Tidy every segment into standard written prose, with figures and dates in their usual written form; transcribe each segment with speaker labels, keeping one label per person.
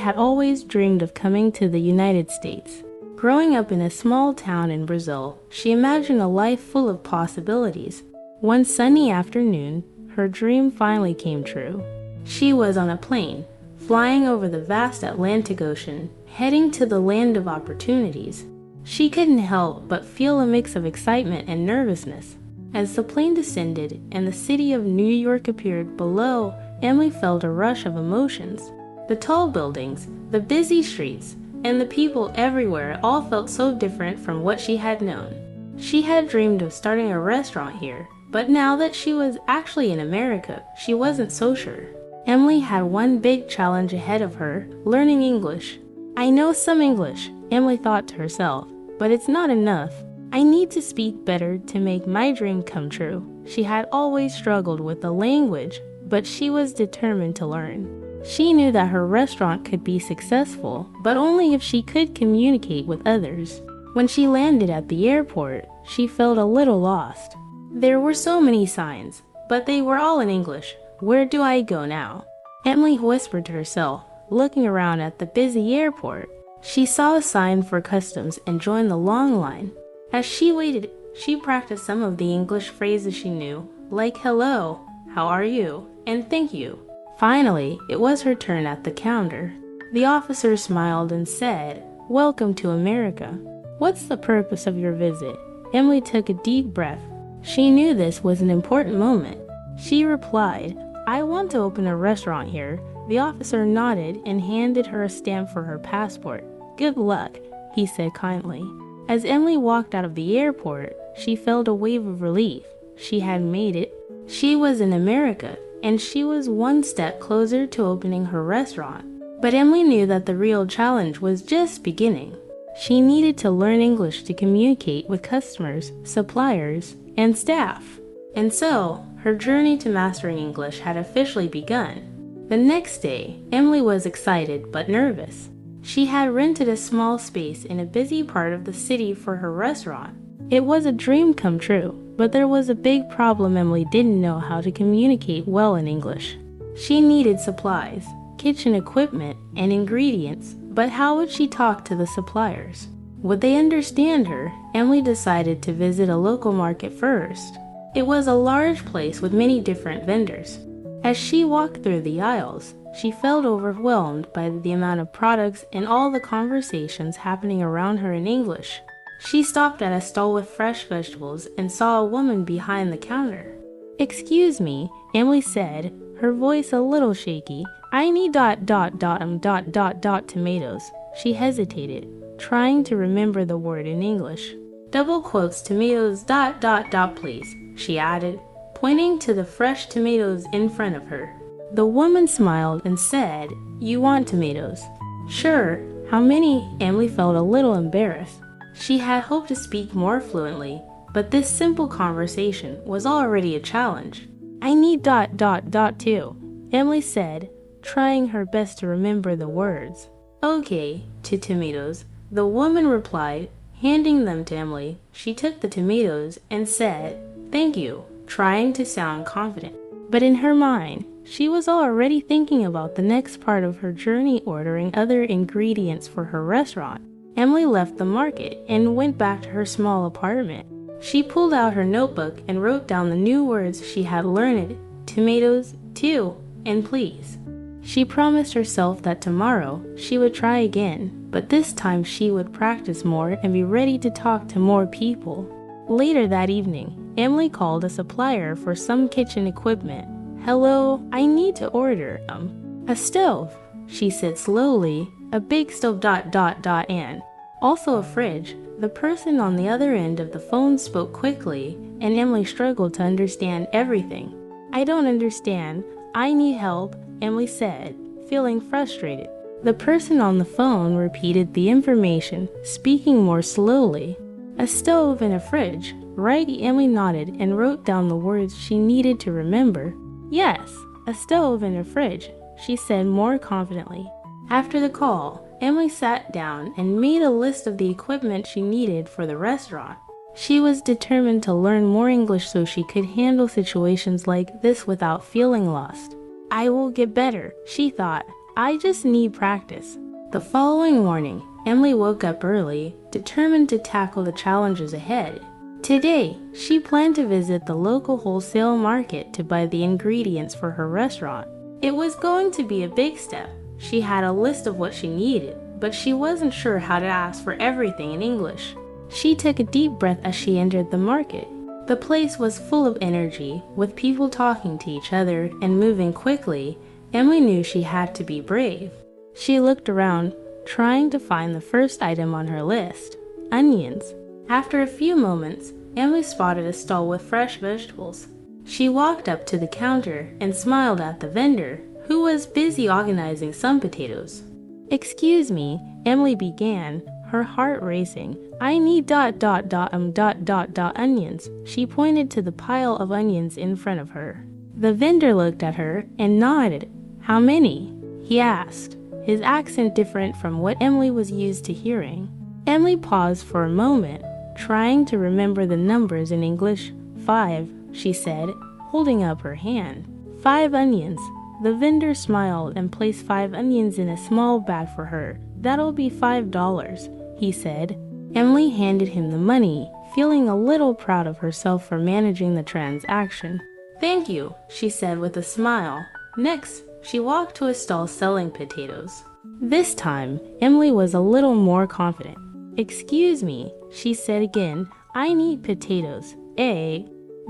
Speaker 1: had always dreamed of coming to the United States. Growing up in a small town in Brazil, she imagined a life full of possibilities. One sunny afternoon, her dream finally came true. She was on a plane, flying over the vast Atlantic Ocean, heading to the land of opportunities. She couldn't help but feel a mix of excitement and nervousness. As the plane descended and the city of New York appeared below, Emily felt a rush of emotions. The tall buildings, the busy streets, and the people everywhere all felt so different from what she had known. She had dreamed of starting a restaurant here, but now that she was actually in America, she wasn't so sure. Emily had one big challenge ahead of her: learning English. I know some English, Emily thought to herself, but it's not enough. I need to speak better to make my dream come true. She had always struggled with the language, but she was determined to learn. She knew that her restaurant could be successful, but only if she could communicate with others. When she landed at the airport, she felt a little lost. There were so many signs, but they were all in English. Where do I go now? Emily whispered to herself, looking around at the busy airport. She saw a sign for customs and joined the long line. As she waited, she practiced some of the English phrases she knew, like hello, how are you, and thank you. Finally, it was her turn at the counter. The officer smiled and said, "Welcome to America. What's the purpose of your visit?" Emily took a deep breath. She knew this was an important moment. She replied, "I want to open a restaurant here." The officer nodded and handed her a stamp for her passport. "Good luck," he said kindly. As Emily walked out of the airport, she felt a wave of relief. She had made it. She was in America, and she was one step closer to opening her restaurant. But Emily knew that the real challenge was just beginning. She needed to learn English to communicate with customers, suppliers, and staff. And so, her journey to mastering English had officially begun. The next day, Emily was excited but nervous. She had rented a small space in a busy part of the city for her restaurant. It was a dream come true, but there was a big problem. Emily didn't know how to communicate well in English. She needed supplies, kitchen equipment, and ingredients, but how would she talk to the suppliers? Would they understand her? Emily decided to visit a local market first. It was a large place with many different vendors. As she walked through the aisles, she felt overwhelmed by the amount of products and all the conversations happening around her in English. She stopped at a stall with fresh vegetables and saw a woman behind the counter. "Excuse me," Emily said, her voice a little shaky. "I need tomatoes." She hesitated, trying to remember the word in English. "Double quotes tomatoes please," she added, pointing to the fresh tomatoes in front of her. The woman smiled and said, "You want tomatoes?" "Sure. How many?" Emily felt a little embarrassed. She had hoped to speak more fluently, but this simple conversation was already a challenge. "I need too," Emily said, trying her best to remember the words. "Okay, 2 tomatoes," the woman replied, handing them to Emily. She took the tomatoes and said, "Thank you," trying to sound confident. But in her mind, she was already thinking about the next part of her journey, ordering other ingredients for her restaurant. Emily left the market and went back to her small apartment. She pulled out her notebook and wrote down the new words she had learned: tomatoes, too, and please. She promised herself that tomorrow she would try again, but this time she would practice more and be ready to talk to more people. Later that evening, Emily called a supplier for some kitchen equipment. "Hello, I need to order a stove," she said slowly, "a big stove and also a fridge." The person on the other end of the phone spoke quickly, and Emily struggled to understand everything. "I don't understand. I need help," Emily said, feeling frustrated. The person on the phone repeated the information, speaking more slowly. "A stove and a fridge, right?" Emily nodded and wrote down the words she needed to remember. "Yes, a stove and a fridge," she said more confidently. After the call, Emily sat down and made a list of the equipment she needed for the restaurant. She was determined to learn more English so she could handle situations like this without feeling lost. "I will get better," she thought. I just need practice. The following morning, Emily woke up early, determined to tackle the challenges ahead. Today, she planned to visit the local wholesale market to buy the ingredients for her restaurant. It was going to be a big step. She had a list of what she needed, but she wasn't sure how to ask for everything in English. She took a deep breath as she entered the market. The place was full of energy, with people talking to each other and moving quickly. Emily knew she had to be brave. She looked around, trying to find the first item on her list: onions. After a few moments, Emily spotted a stall with fresh vegetables. She walked up to the counter and smiled at the vendor, who was busy organizing some potatoes. "Excuse me," Emily began, her heart racing. "I need onions." She pointed to the pile of onions in front of her. The vendor looked at her and nodded. "How many?" he asked, his accent different from what Emily was used to hearing. Emily paused for a moment, trying to remember the numbers in English. "5, she said, holding up her hand. "5 onions. The vendor smiled and placed 5 onions in a small bag for her. "That'll be $5, he said. Emily handed him the money, feeling a little proud of herself for managing the transaction. "Thank you," she said with a smile. Next, she walked to a stall selling potatoes. This time, Emily was a little more confident. "Excuse me," she said again, "I need potatoes. A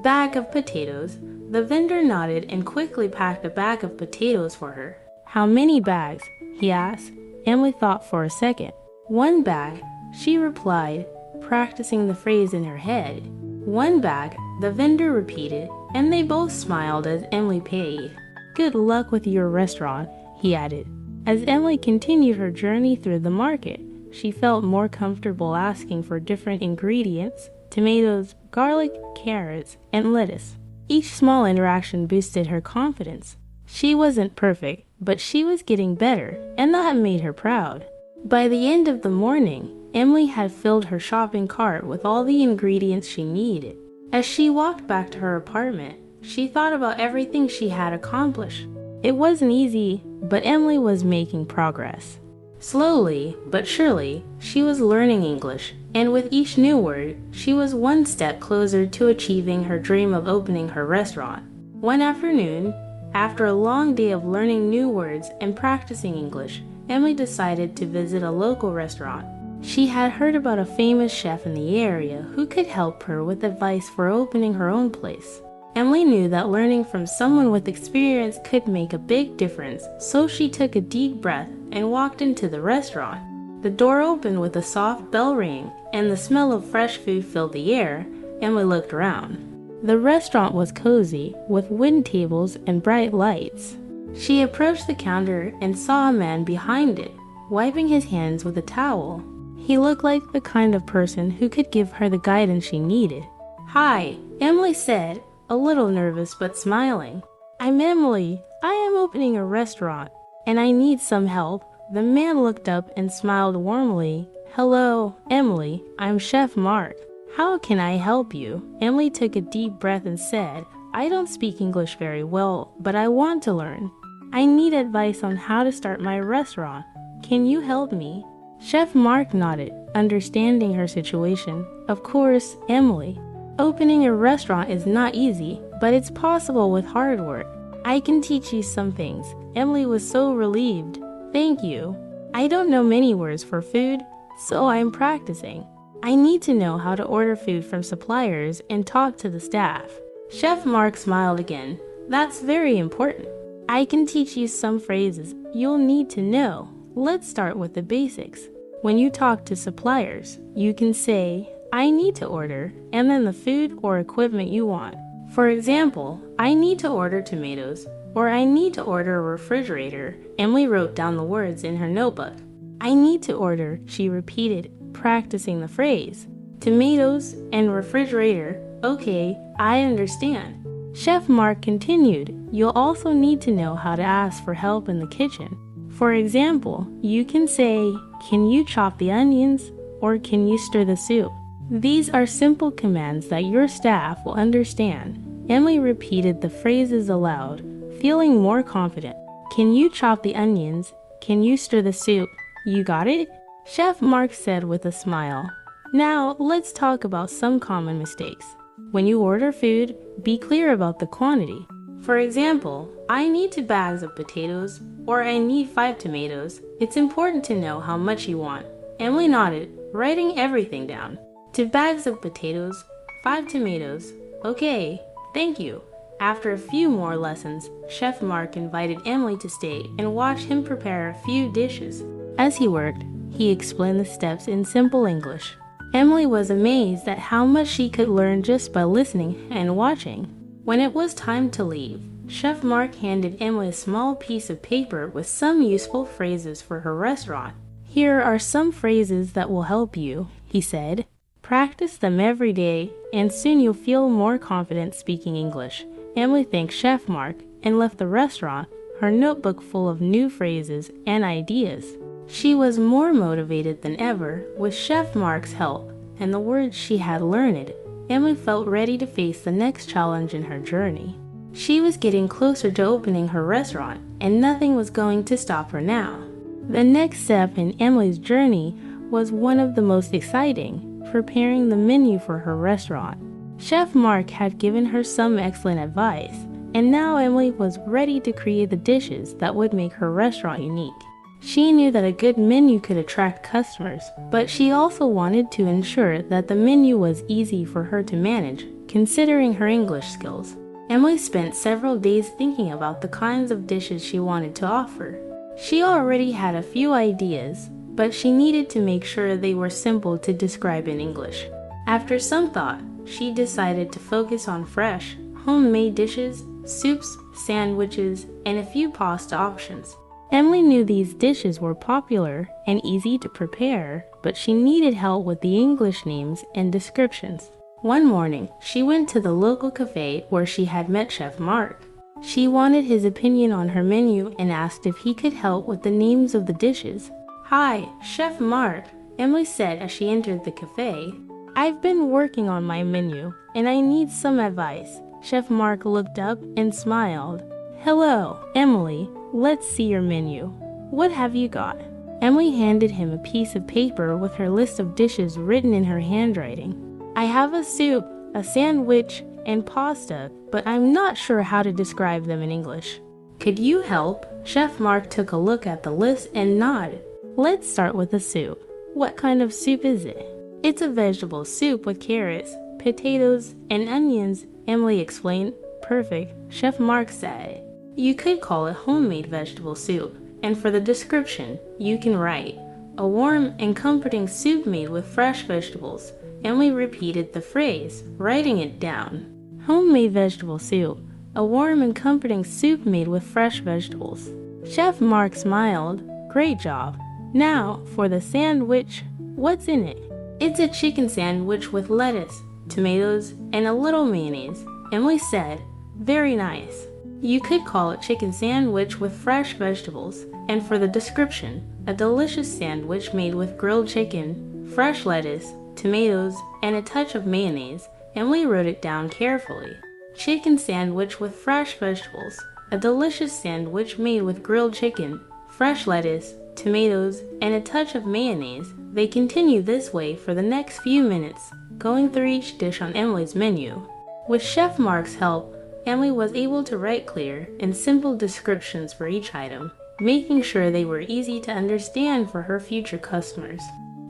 Speaker 1: bag of potatoes." The vendor nodded and quickly packed a bag of potatoes for her. "How many bags?" he asked. Emily thought for a second. "1 bag," she replied, practicing the phrase in her head. "1 bag," the vendor repeated, and they both smiled as Emily paid. "Good luck with your restaurant," he added. As Emily continued her journey through the market, she felt more comfortable asking for different ingredients: tomatoes, garlic, carrots, and lettuce. Each small interaction boosted her confidence. She wasn't perfect, but she was getting better, and that made her proud. By the end of the morning, Emily had filled her shopping cart with all the ingredients she needed. As she walked back to her apartment, she thought about everything she had accomplished. It wasn't easy, but Emily was making progress. Slowly, but surely, she was learning English, and with each new word, she was one step closer to achieving her dream of opening her restaurant. One afternoon, after a long day of learning new words and practicing English, Emily decided to visit a local restaurant. She had heard about a famous chef in the area who could help her with advice for opening her own place. Emily knew that learning from someone with experience could make a big difference, so she took a deep breath and walked into the restaurant. The door opened with a soft bell ring, and the smell of fresh food filled the air. Emily looked around. The restaurant was cozy, with wooden tables and bright lights. She approached the counter and saw a man behind it, wiping his hands with a towel. He looked like the kind of person who could give her the guidance she needed. "Hi," Emily said, a little nervous but smiling. "I'm Emily. I am opening a restaurant, and I need some help." The man looked up and smiled warmly. "Hello, Emily. I'm Chef Mark. How can I help you?" Emily took a deep breath and said, "I don't speak English very well, but I want to learn. I need advice on how to start my restaurant. Can you help me?" Chef Mark nodded, understanding her situation. "Of course, Emily. Opening a restaurant is not easy, but it's possible with hard work. I can teach you some things." Emily was so relieved. "Thank you. I don't know many words for food, so I'm practicing. I need to know how to order food from suppliers and talk to the staff." Chef Mark smiled again. "That's very important. I can teach you some phrases you'll need to know. Let's start with the basics. When you talk to suppliers, you can say, 'I need to order,' and then the food or equipment you want. For example, 'I need to order tomatoes,' or 'I need to order a refrigerator.'" Emily wrote down the words in her notebook. "I need to order," she repeated, practicing the phrase. "Tomatoes and refrigerator. Okay, I understand." Chef Mark continued, "You'll also need to know how to ask for help in the kitchen. For example, you can say, 'Can you chop the onions?' or 'Can you stir the soup?' These are simple commands that your staff will understand." Emily repeated the phrases aloud, feeling more confident. Can you chop the onions? Can you stir the soup? You got it? Chef Mark said with a smile. Now, let's talk about some common mistakes. When you order food, be clear about the quantity. For example, I need 2 bags of potatoes, or I need 5 tomatoes. It's important to know how much you want. Emily nodded, writing everything down. 2 bags of potatoes, 5 tomatoes. Okay, thank you. After a few more lessons, Chef Mark invited Emily to stay and watch him prepare a few dishes. As he worked, he explained the steps in simple English. Emily was amazed at how much she could learn just by listening and watching. When it was time to leave, Chef Mark handed Emily a small piece of paper with some useful phrases for her restaurant. Here are some phrases that will help you, he said. Practice them every day, and soon you'll feel more confident speaking English. Emily thanked Chef Mark and left the restaurant, her notebook full of new phrases and ideas. She was more motivated than ever with Chef Mark's help and the words she had learned. Emily felt ready to face the next challenge in her journey. She was getting closer to opening her restaurant, and nothing was going to stop her now. The next step in Emily's journey was one of the most exciting, preparing the menu for her restaurant. Chef Mark had given her some excellent advice, and now Emily was ready to create the dishes that would make her restaurant unique. She knew that a good menu could attract customers, but she also wanted to ensure that the menu was easy for her to manage, considering her English skills. Emily spent several days thinking about the kinds of dishes she wanted to offer. She already had a few ideas, but she needed to make sure they were simple to describe in English. After some thought, she decided to focus on fresh, homemade dishes, soups, sandwiches, and a few pasta options. Emily knew these dishes were popular and easy to prepare, but she needed help with the English names and descriptions. One morning, she went to the local cafe where she had met Chef Mark. She wanted his opinion on her menu and asked if he could help with the names of the dishes. "Hi, Chef Mark," Emily said as she entered the cafe. "I've been working on my menu, and I need some advice." Chef Mark looked up and smiled. "Hello, Emily. Let's see your menu. What have you got?" Emily handed him a piece of paper with her list of dishes written in her handwriting. "I have a soup, a sandwich, and pasta, but I'm not sure how to describe them in English. Could you help?" Chef Mark took a look at the list and nodded. "Let's start with the soup. What kind of soup is it?" "It's a vegetable soup with carrots, potatoes, and onions," Emily explained. "Perfect," Chef Mark said. "You could call it homemade vegetable soup, and for the description, you can write, 'A warm and comforting soup made with fresh vegetables.'" Emily repeated the phrase, writing it down. Homemade vegetable soup, a warm and comforting soup made with fresh vegetables. Chef Mark smiled. "Great job. Now, for the sandwich, what's in it?" "It's a chicken sandwich with lettuce, tomatoes, and a little mayonnaise," Emily said. "Very nice. You could call it chicken sandwich with fresh vegetables, and for the description, a delicious sandwich made with grilled chicken, fresh lettuce, tomatoes, and a touch of mayonnaise." Emily wrote it down carefully. Chicken sandwich with fresh vegetables, a delicious sandwich made with grilled chicken, fresh lettuce, tomatoes, and a touch of mayonnaise. They continued this way for the next few minutes, going through each dish on Emily's menu. With Chef Mark's help, Emily was able to write clear and simple descriptions for each item, making sure they were easy to understand for her future customers.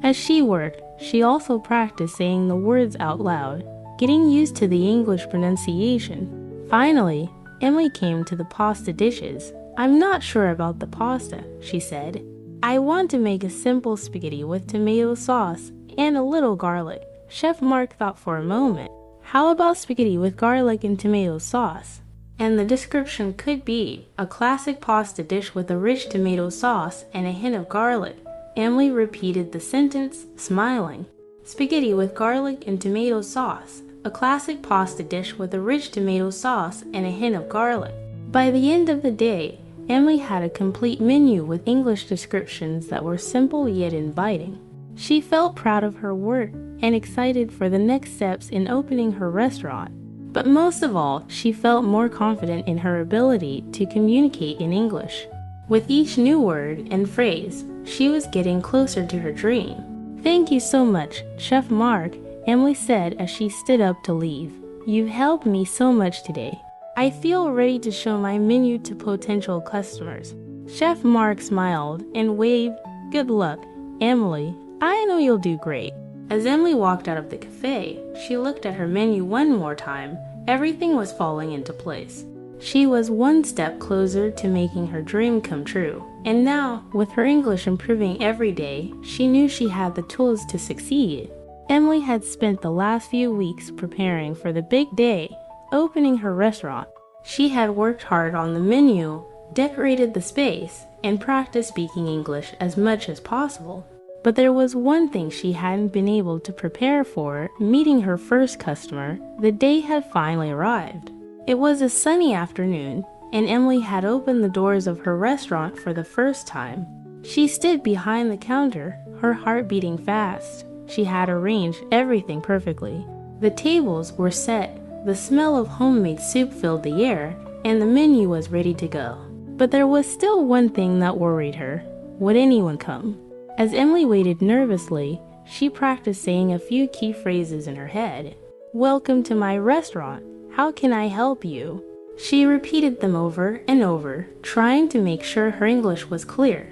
Speaker 1: As she worked, she also practiced saying the words out loud, getting used to the English pronunciation. Finally, Emily came to the pasta dishes. "I'm not sure about the pasta," she said. "I want to make a simple spaghetti with tomato sauce and a little garlic." Chef Mark thought for a moment. "How about spaghetti with garlic and tomato sauce?" And the description could be a classic pasta dish with a rich tomato sauce and a hint of garlic. Emily repeated the sentence, smiling. "Spaghetti with garlic and tomato sauce, a classic pasta dish with a rich tomato sauce and a hint of garlic." By the end of the day, Emily had a complete menu with English descriptions that were simple yet inviting. She felt proud of her work and excited for the next steps in opening her restaurant. But most of all, she felt more confident in her ability to communicate in English. With each new word and phrase, she was getting closer to her dream. "Thank you so much, Chef Mark," Emily said as she stood up to leave. "You've helped me so much today. I feel ready to show my menu to potential customers." Chef Mark smiled and waved. "Good luck, Emily. I know you'll do great." As Emily walked out of the cafe, she looked at her menu one more time. Everything was falling into place. She was one step closer to making her dream come true. And now, with her English improving every day, she knew she had the tools to succeed. Emily had spent the last few weeks preparing for the big day, opening her restaurant. She had worked hard on the menu, decorated the space, and practiced speaking English as much as possible. But there was one thing she hadn't been able to prepare for: meeting her first customer. The day had finally arrived. It was a sunny afternoon, and Emily had opened the doors of her restaurant for the first time. She stood behind the counter, her heart beating fast. She had arranged everything perfectly. The tables were set, the smell of homemade soup filled the air, and the menu was ready to go. But there was still one thing that worried her. Would anyone come? As Emily waited nervously, she practiced saying a few key phrases in her head. "Welcome to my restaurant. How can I help you?" She repeated them over and over, trying to make sure her English was clear.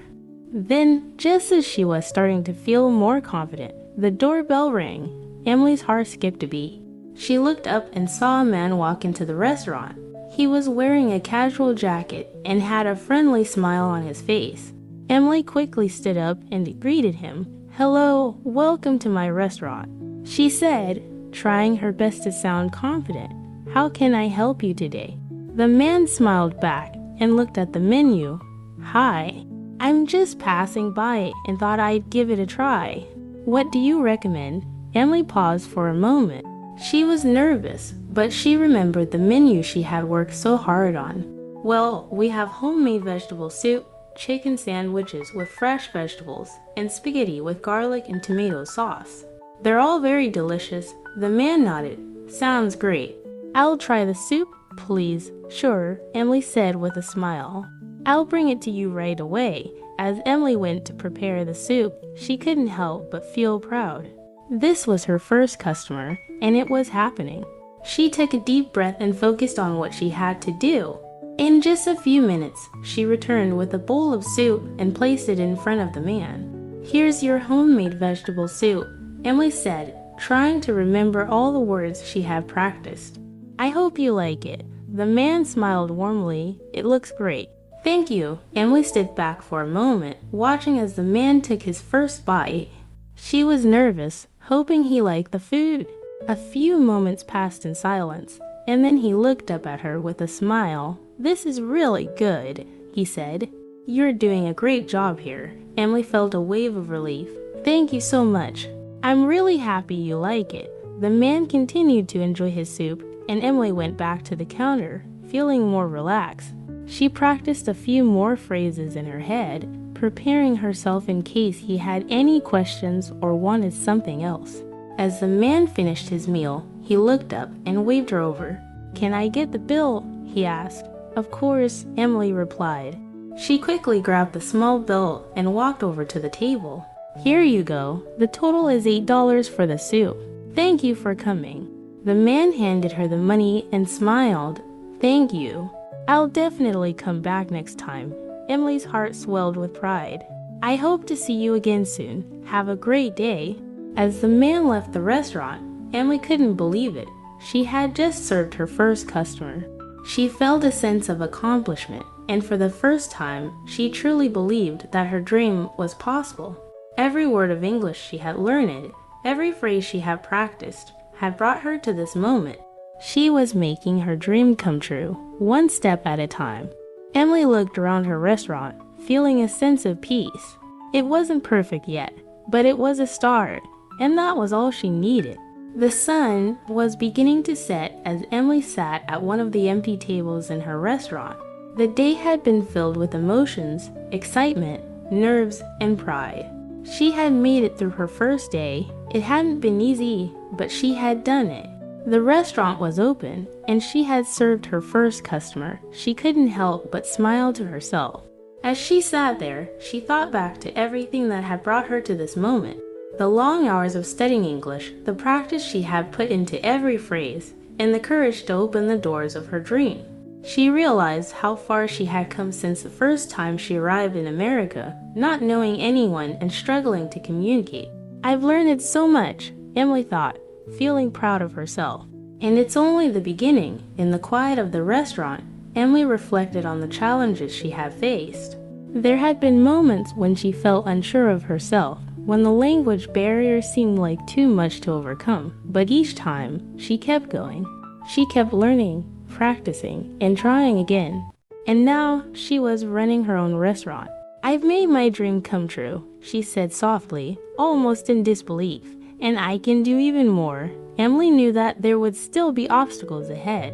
Speaker 1: Then, just as she was starting to feel more confident, the doorbell rang. Emily's heart skipped a beat. She looked up and saw a man walk into the restaurant. He was wearing a casual jacket and had a friendly smile on his face. Emily quickly stood up and greeted him. "Hello, welcome to my restaurant," she said, trying her best to sound confident. "How can I help you today?" The man smiled back and looked at the menu. "Hi, I'm just passing by and thought I'd give it a try. What do you recommend?" Emily paused for a moment. She was nervous, but she remembered the menu she had worked so hard on. "Well, we have homemade vegetable soup, chicken sandwiches with fresh vegetables, and spaghetti with garlic and tomato sauce. They're all very delicious." The man nodded. "Sounds great. I'll try the soup, please." "Sure," Emily said with a smile. "I'll bring it to you right away." As Emily went to prepare the soup, she couldn't help but feel proud. This was her first customer, and it was happening. She took a deep breath and focused on what she had to do. In just a few minutes, she returned with a bowl of soup and placed it in front of the man. "Here's your homemade vegetable soup," Emily said, trying to remember all the words she had practiced. "I hope you like it." The man smiled warmly. "It looks great." "Thank you." Emily stood back for a moment, watching as the man took his first bite. She was nervous, hoping he liked the food. A few moments passed in silence, and then he looked up at her with a smile. "This is really good," he said. "You're doing a great job here." Emily felt a wave of relief. "Thank you so much. I'm really happy you like it." The man continued to enjoy his soup, and Emily went back to the counter, feeling more relaxed. She practiced a few more phrases in her head, preparing herself in case he had any questions or wanted something else. As the man finished his meal, he looked up and waved her over. "Can I get the bill?" he asked. "Of course," Emily replied. She quickly grabbed the small bill and walked over to the table. "Here you go. The total is $8 for the soup. Thank you for coming." The man handed her the money and smiled. "Thank you. I'll definitely come back next time." Emily's heart swelled with pride. "I hope to see you again soon. Have a great day." As the man left the restaurant, Emily couldn't believe it. She had just served her first customer. She felt a sense of accomplishment, and for the first time, she truly believed that her dream was possible. Every word of English she had learned, every phrase she had practiced, had brought her to this moment. She was making her dream come true, one step at a time. Emily looked around her restaurant, feeling a sense of peace. It wasn't perfect yet, but it was a start, and that was all she needed. The sun was beginning to set as Emily sat at one of the empty tables in her restaurant. The day had been filled with emotions, excitement, nerves, and pride. She had made it through her first day. It hadn't been easy, but she had done it. The restaurant was open, and she had served her first customer. She couldn't help but smile to herself. As she sat there, she thought back to everything that had brought her to this moment. The long hours of studying English, the practice she had put into every phrase, and the courage to open the doors of her dream. She realized how far she had come since the first time she arrived in America, not knowing anyone and struggling to communicate. "I've learned so much," Emily thought, feeling proud of herself. And it's only the beginning. In the quiet of the restaurant, Emily reflected on the challenges she had faced. There had been moments when she felt unsure of herself, when the language barrier seemed like too much to overcome. But each time, she kept going. She kept learning, practicing, and trying again. And now, she was running her own restaurant. "I've made my dream come true," she said softly, almost in disbelief. "And I can do even more." Emily knew that there would still be obstacles ahead.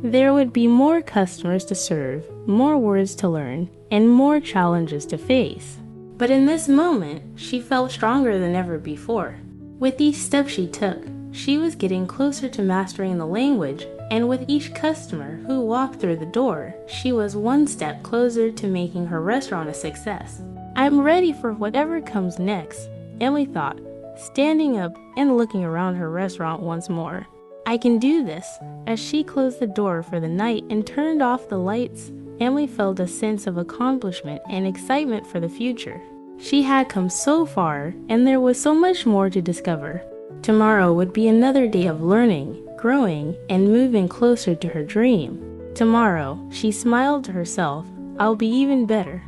Speaker 1: There would be more customers to serve, more words to learn, and more challenges to face. But in this moment, she felt stronger than ever before. With each step she took, she was getting closer to mastering the language, and with each customer who walked through the door, she was one step closer to making her restaurant a success. "I'm ready for whatever comes next," Emily thought, standing up and looking around her restaurant once more. "I can do this." As she closed the door for the night and turned off the lights, Emily felt a sense of accomplishment and excitement for the future. She had come so far, and there was so much more to discover. Tomorrow would be another day of learning, growing, and moving closer to her dream. Tomorrow, she smiled to herself, "I'll be even better."